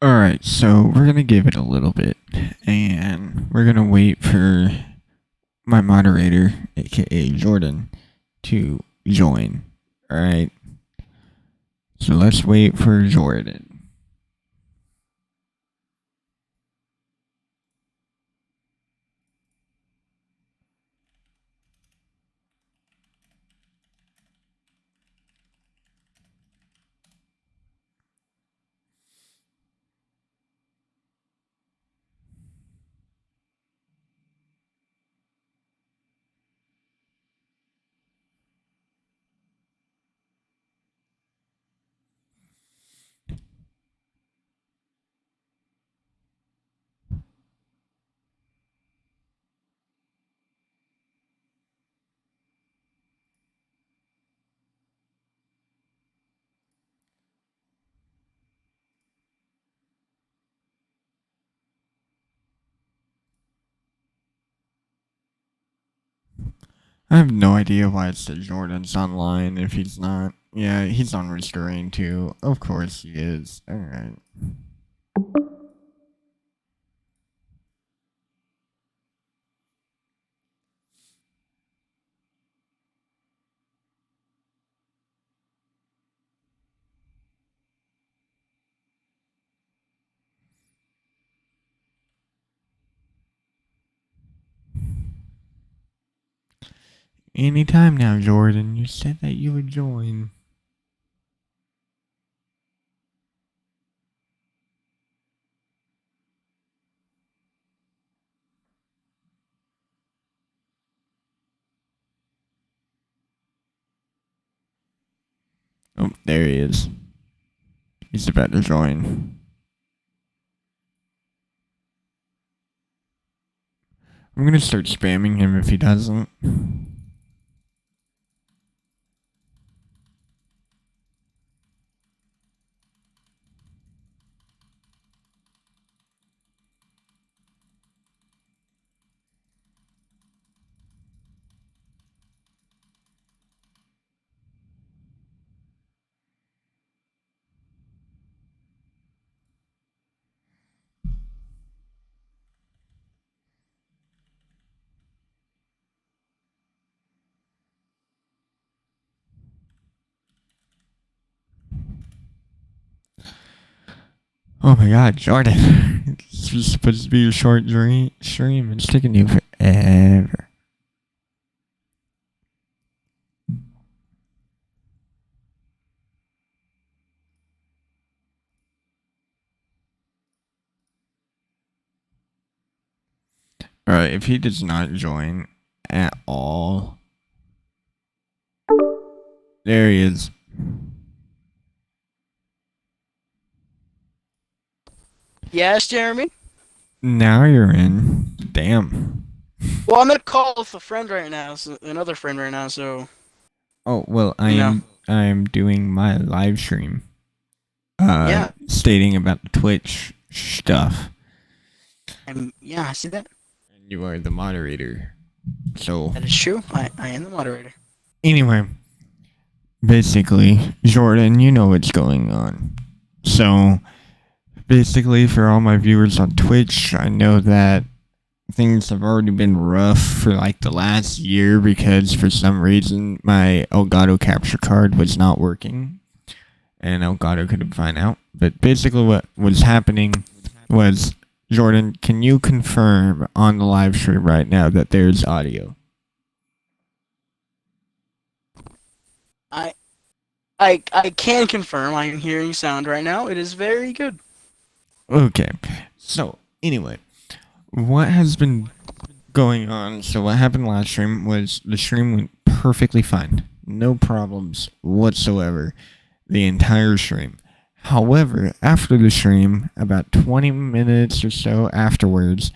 Alright, so we're gonna give it a little bit, and we're gonna wait for my moderator, aka Jordan, to join. Alright, so let's wait for Jordan. I have no idea why it says Jordan's online if he's not. Yeah, he's on restrain too. Of course he is. Alright. Anytime now, Jordan. You said that you would join. Oh, there he is. He's about to join. I'm gonna start spamming him if he doesn't. Oh my god, Jordan. This was supposed to be a short stream. It's taking you forever. Alright, if he does not join at all. There he is. Yes, Jeremy? Now you're in. Damn. Well, I'm in a call with a friend right now, another friend right now, so... Oh, well, I'm doing my live stream. Yeah. Stating about the Twitch stuff. Yeah, I see that. And you are the moderator. So... That is true. I am the moderator. Anyway. Basically, Jordan, you know what's going on. So... Basically, for all my viewers on Twitch, I know that things have already been rough for like the last year because for some reason my Elgato capture card was not working and Elgato couldn't find out. But basically what was happening was, Jordan, can you confirm on the live stream right now that there's audio? I can confirm I am hearing sound right now. It is very good. Okay, so anyway, what has been going on? So what happened last stream was the stream went perfectly fine, no problems whatsoever, the entire stream. However, after the stream, about 20 minutes or so afterwards,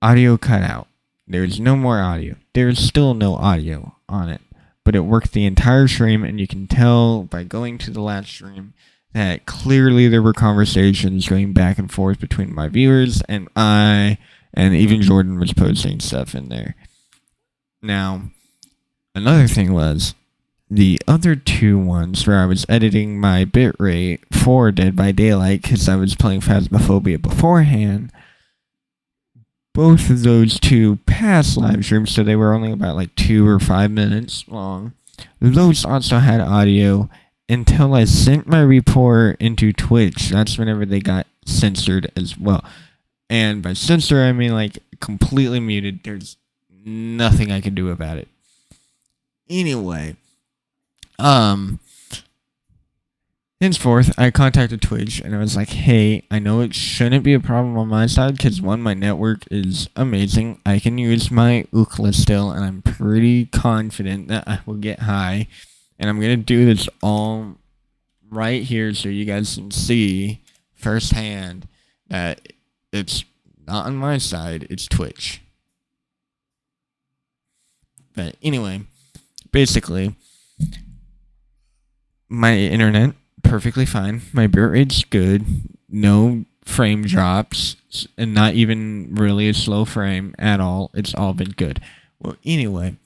audio cut out. There's no more audio. There's still no audio on it, but it worked the entire stream, and you can tell by going to the last stream that clearly there were conversations going back and forth between my viewers and I, and even Jordan was posting stuff in there. Now, another thing was, the other two ones where I was editing my bitrate for Dead by Daylight because I was playing Phasmophobia beforehand, both of those two passed live streams, so they were only about like 2 or 5 minutes long. Those also had audio until I sent my report into Twitch. That's whenever they got censored as well. And by censor, I mean like completely muted. There's nothing I can do about it. Anyway, henceforth, I contacted Twitch and I was like, hey, I know it shouldn't be a problem on my side because one, my network is amazing. I can use my Ookla still, and I'm pretty confident that I will get high. And I'm going to do this all right here so you guys can see firsthand that it's not on my side, it's Twitch. But anyway, basically, my internet perfectly fine. My bitrate's good. No frame drops, and not even really a slow frame at all. It's all been good. Well, anyway,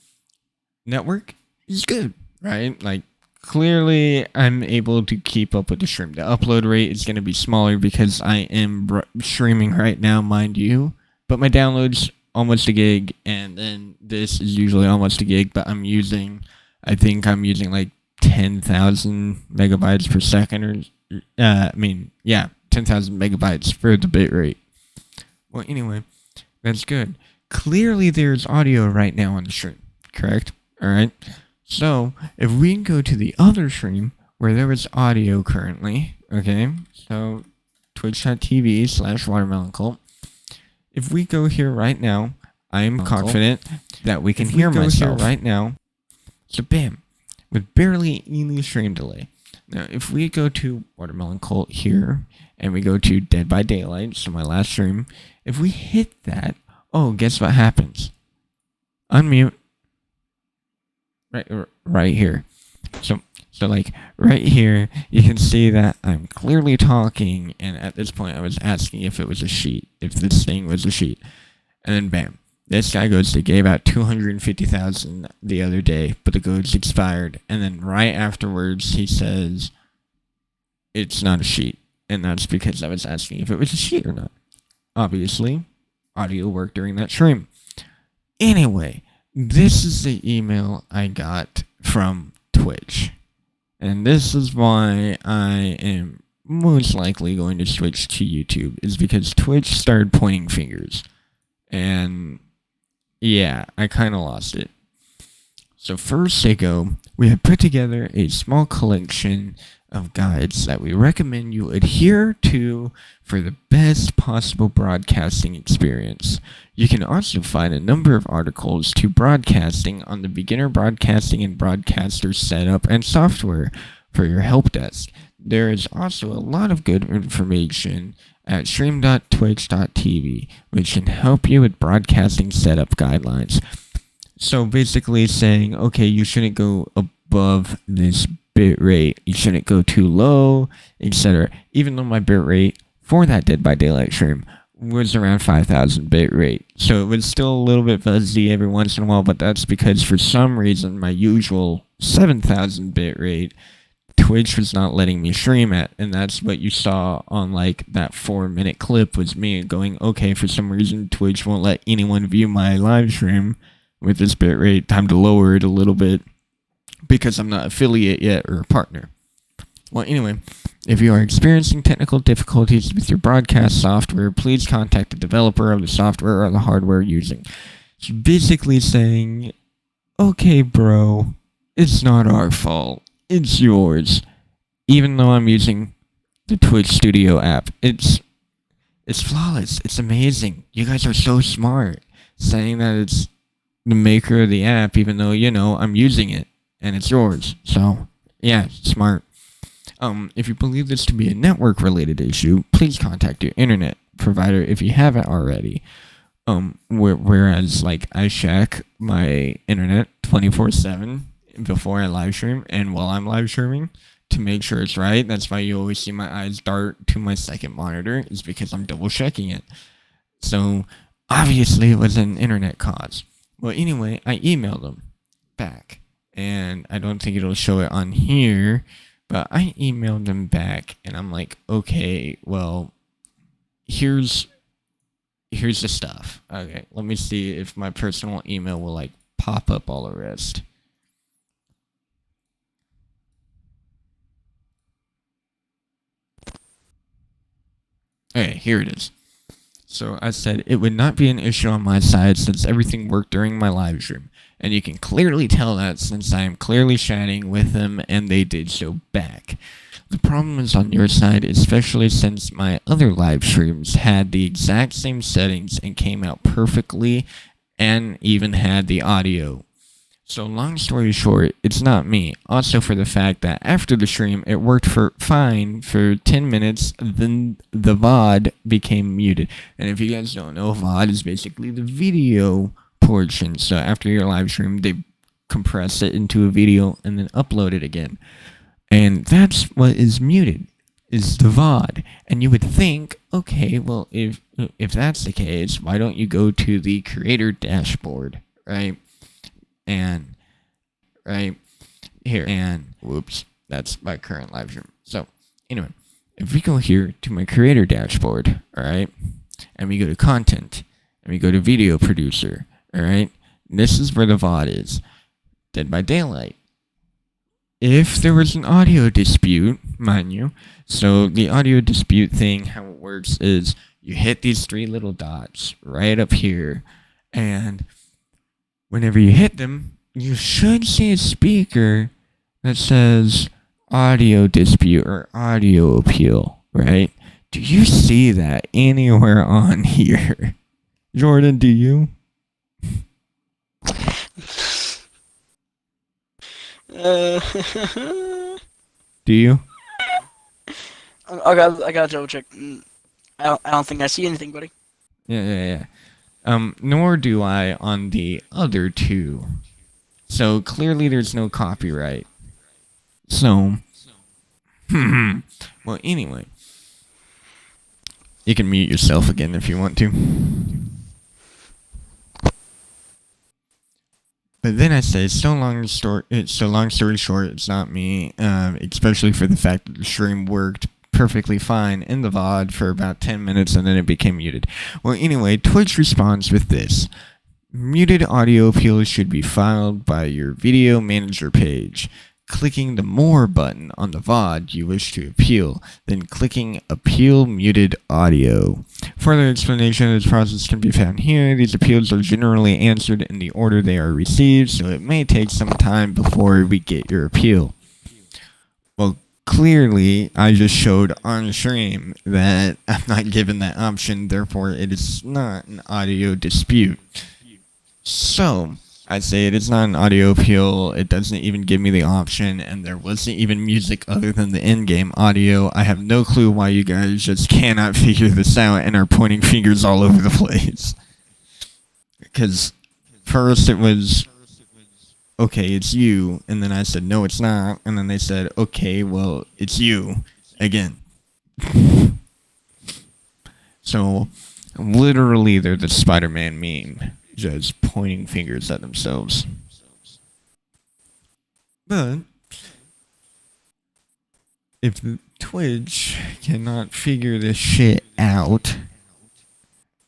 network is good, right? Like, clearly, I'm able to keep up with the stream. The upload rate is going to be smaller because I am streaming right now, mind you. But my download's almost a gig, and then this is usually almost a gig, but I think I'm using like 10,000 megabytes per second, or 10,000 megabytes for the bitrate. Well, anyway, that's good. Clearly, there's audio right now on the stream, correct? All right. So, if we go to the other stream where there is audio currently, okay, so twitch.tv/watermeloncult. If we go here right now, I'm confident that we can hear myself right now. So, bam. With barely any stream delay. Now, if we go to Watermelon Cult here, and we go to Dead by Daylight, so my last stream, if we hit that, oh, guess what happens? Unmute. Right here. So like, right here, you can see that I'm clearly talking, and at this point, I was asking if it was a sheet, if this thing was a sheet. And then, bam. This guy goes to gave out 250,000 the other day, but the code's expired. And then right afterwards, he says it's not a sheet. And that's because I was asking if it was a sheet or not. Obviously, audio worked during that stream. Anyway, this is the email I got from Twitch. And this is why I am most likely going to switch to YouTube, is because Twitch started pointing fingers. And yeah, I kind of lost it. So first they go, we have put together a small collection of guides that we recommend you adhere to for the best possible broadcasting experience. You can also find a number of articles to broadcasting on the beginner broadcasting and broadcaster setup and software for your help desk. There is also a lot of good information at stream.twitch.tv, which can help you with broadcasting setup guidelines. So basically saying, okay, you shouldn't go above this bit rate, you shouldn't go too low, etc. Even though my bit rate for that Dead by Daylight stream was around 5,000 bit rate. So it was still a little bit fuzzy every once in a while, but that's because for some reason my usual 7,000 bit rate Twitch was not letting me stream at, and that's what you saw on like that 4-minute clip was me going, okay, for some reason Twitch won't let anyone view my live stream with this bitrate, time to lower it a little bit because I'm not affiliate yet or a partner. Well, anyway, if you are experiencing technical difficulties with your broadcast software, please contact the developer of the software or the hardware using. It's basically saying, okay, bro, it's not our fault. It's yours. Even though I'm using the Twitch Studio app, it's flawless. It's amazing. You guys are so smart saying that it's the maker of the app, even though, you know, I'm using it and it's yours. So, yeah, smart. If you believe this to be a network related issue, please contact your internet provider if you haven't already. Whereas like I check my internet 24/7 before I live stream and while I'm live streaming to make sure it's right. That's why you always see my eyes dart to my second monitor, is because I'm double checking it. So obviously it was an internet cause. Well, anyway, I emailed them back and I don't think it'll show it on here. But I emailed them back, and I'm like, okay, well, here's the stuff. Okay, let me see if my personal email will like pop up all the rest. Okay, here it is. So I said it would not be an issue on my side since everything worked during my live stream. And you can clearly tell that since I am clearly chatting with them and they did so back. The problem is on your side, especially since my other live streams had the exact same settings and came out perfectly and even had the audio. So long story short, it's not me. Also for the fact that after the stream, it worked fine for 10 minutes, then the VOD became muted. And if you guys don't know, VOD is basically the video portion. So after your live stream, they compress it into a video and then upload it again. And that's what is muted, is the VOD. And you would think, okay, well, if that's the case, why don't you go to the creator dashboard, right? And right here, and whoops, that's my current live stream. So anyway, if we go here to my creator dashboard, all right, and we go to content, and we go to video producer, all right, this is where the VOD is, Dead by Daylight. If there was an audio dispute, mind you, so the audio dispute thing, how it works is you hit these three little dots right up here, and whenever you hit them, you should see a speaker that says audio dispute or audio appeal, right? Do you see that anywhere on here? Jordan, do you? Do you? I gotta double check. I don't think I see anything, buddy. Yeah. Nor do I on the other two. So clearly there's no copyright. So, well, anyway, you can mute yourself again if you want to. But then I say, so long story short, it's not me, especially for the fact that the stream worked perfectly fine in the VOD for about 10 minutes and then it became muted. Well, anyway, Twitch responds with this. Muted audio appeals should be filed by your video manager page. Clicking the More button on the VOD you wish to appeal, then clicking Appeal Muted Audio. Further explanation of this process can be found here. These appeals are generally answered in the order they are received, so it may take some time before we get your appeal. Well, clearly, I just showed on stream that I'm not given that option, therefore it is not an audio dispute. So, I say it is not an audio appeal, it doesn't even give me the option, and there wasn't even music other than the in-game audio. I have no clue why you guys just cannot figure this out and are pointing fingers all over the place. Because first it was, okay, it's you, and then I said, no, it's not, and then they said, okay, well, it's you, again. So, literally, they're the Spider-Man meme. Just pointing fingers at themselves. But if Twitch cannot figure this shit out,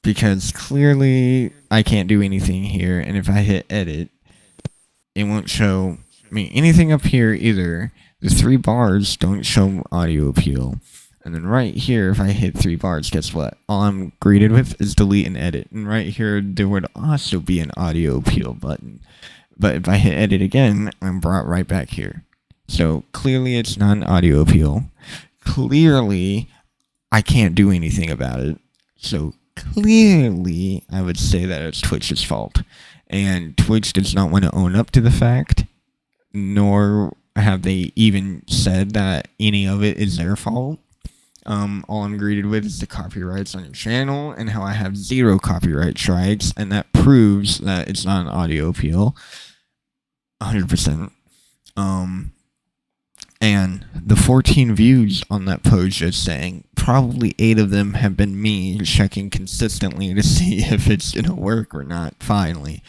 because clearly I can't do anything here, and if I hit edit, it won't show me anything up here either. The 3 bars don't show audio appeal. And then right here, if I hit 3 bars, guess what? All I'm greeted with is delete and edit. And right here, there would also be an audio appeal button. But if I hit edit again, I'm brought right back here. So clearly it's not an audio appeal. Clearly, I can't do anything about it. So clearly, I would say that it's Twitch's fault. And Twitch does not want to own up to the fact, nor have they even said that any of it is their fault. All I'm greeted with is the copyrights on your channel and how I have 0 copyright strikes, and that proves that it's not an audio appeal. 100%. And the 14 views on that post just saying, probably 8 of them have been me checking consistently to see if it's gonna work or not, finally.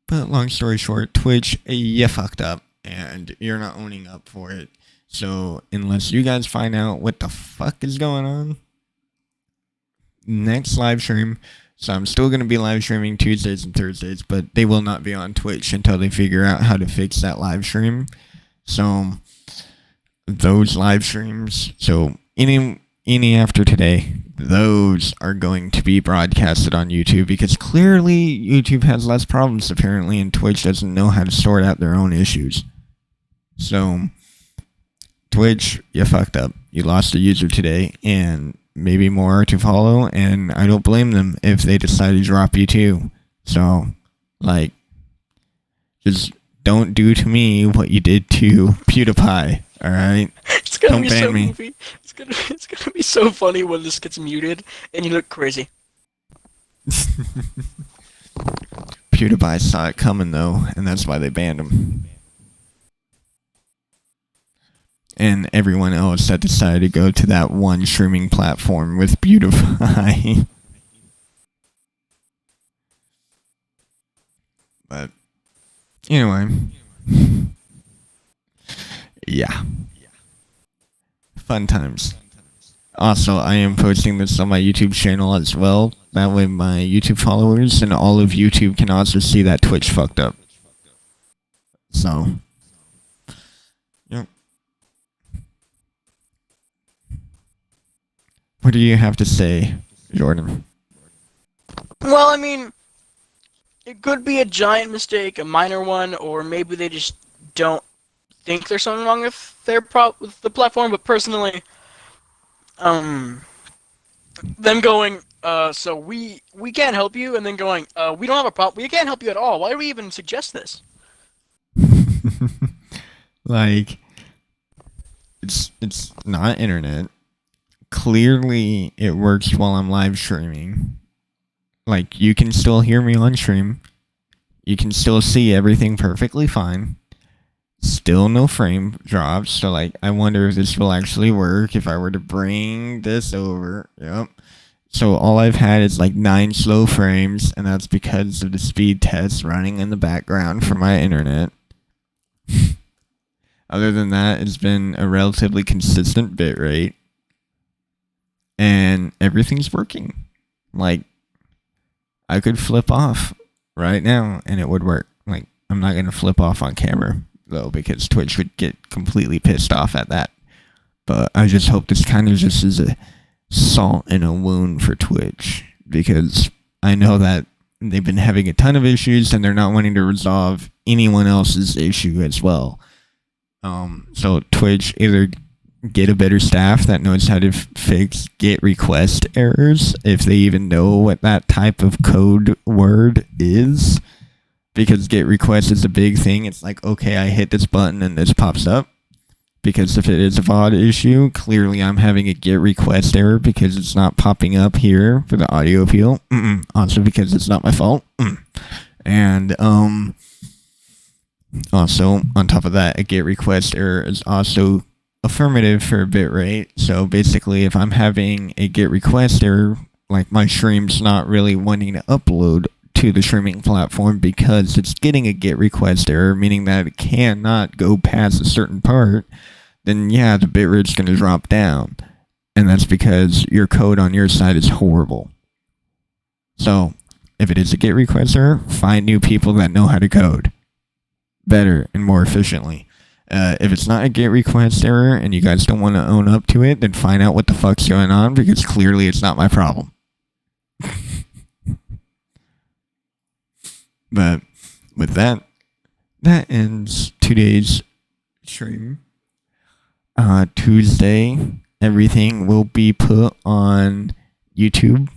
But long story short, Twitch, you fucked up, and you're not owning up for it. So unless you guys find out what the fuck is going on, next live stream. So I'm still going to be live streaming Tuesdays and Thursdays, but they will not be on Twitch until they figure out how to fix that live stream. So those live streams, so any after today, those are going to be broadcasted on YouTube because clearly YouTube has less problems apparently, and Twitch doesn't know how to sort out their own issues. So Twitch, you fucked up. You lost a user today, and maybe more to follow, and I don't blame them if they decide to drop you too. So, like, just don't do to me what you did to PewDiePie, alright? It's gonna Don't be ban so me. goofy. It's gonna be so funny when this gets muted and you look crazy. PewDiePie saw it coming though, and that's why they banned him. And everyone else that decided to go to that one streaming platform with PewDiePie. But anyway, yeah, fun times. Also, I am posting this on my YouTube channel as well. That way my YouTube followers and all of YouTube can also see that Twitch fucked up. So, yep. What do you have to say, Jordan? Well, I mean, it could be a giant mistake, a minor one, or maybe they just don't think there's something wrong with with the platform. But personally, them going, so we can't help you, and then going, we don't have a problem. We can't help you at all. Why do we even suggest this? Like, it's not internet. Clearly, it works while I'm live streaming. Like, you can still hear me on stream. You can still see everything perfectly fine. Still no frame drops. So, like, I wonder if this will actually work if I were to bring this over. Yep. So, all I've had is like 9 slow frames, and that's because of the speed test running in the background for my internet. Other than that, it's been a relatively consistent bitrate. And everything's working. Like, I could flip off right now and it would work. Like, I'm not going to flip off on camera, though, because Twitch would get completely pissed off at that. But I just hope this kind of just is a salt in a wound for Twitch, because I know that they've been having a ton of issues and they're not wanting to resolve anyone else's issue as well. So Twitch, either get a better staff that knows how to fix GET request errors, if they even know what that type of code word is, because GET request is a big thing. It's like, okay, I hit this button and this pops up, because if it is a VOD issue, clearly I'm having a GET request error because it's not popping up here for the audio appeal. Also because it's not my fault. And also on top of that, a GET request error is also affirmative for a bitrate. So basically, if I'm having a GET request error, like my stream's not really wanting to upload to the streaming platform because it's getting a GET request error, meaning that it cannot go past a certain part, then yeah, the bitrate's going to drop down. And that's because your code on your side is horrible. So if it is a GET request error, find new people that know how to code better and more efficiently. If it's not a GET request error and you guys don't want to own up to it, then find out what the fuck's going on, because clearly it's not my problem. But with that, that ends today's stream. Tuesday, everything will be put on YouTube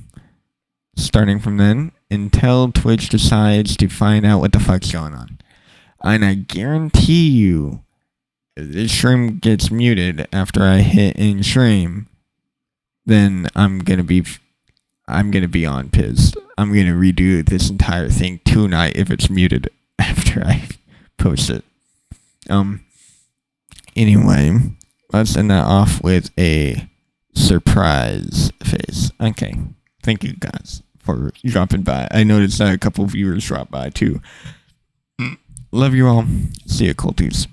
starting from then until Twitch decides to find out what the fuck's going on. And I guarantee you, if this stream gets muted after I hit in stream, then I'm gonna be on pissed. I'm gonna redo this entire thing tonight if it's muted after I post it. Anyway, let's end that off with a surprise face. Okay, thank you guys for dropping by. I noticed that a couple viewers dropped by too. Love you all. See ya, culties.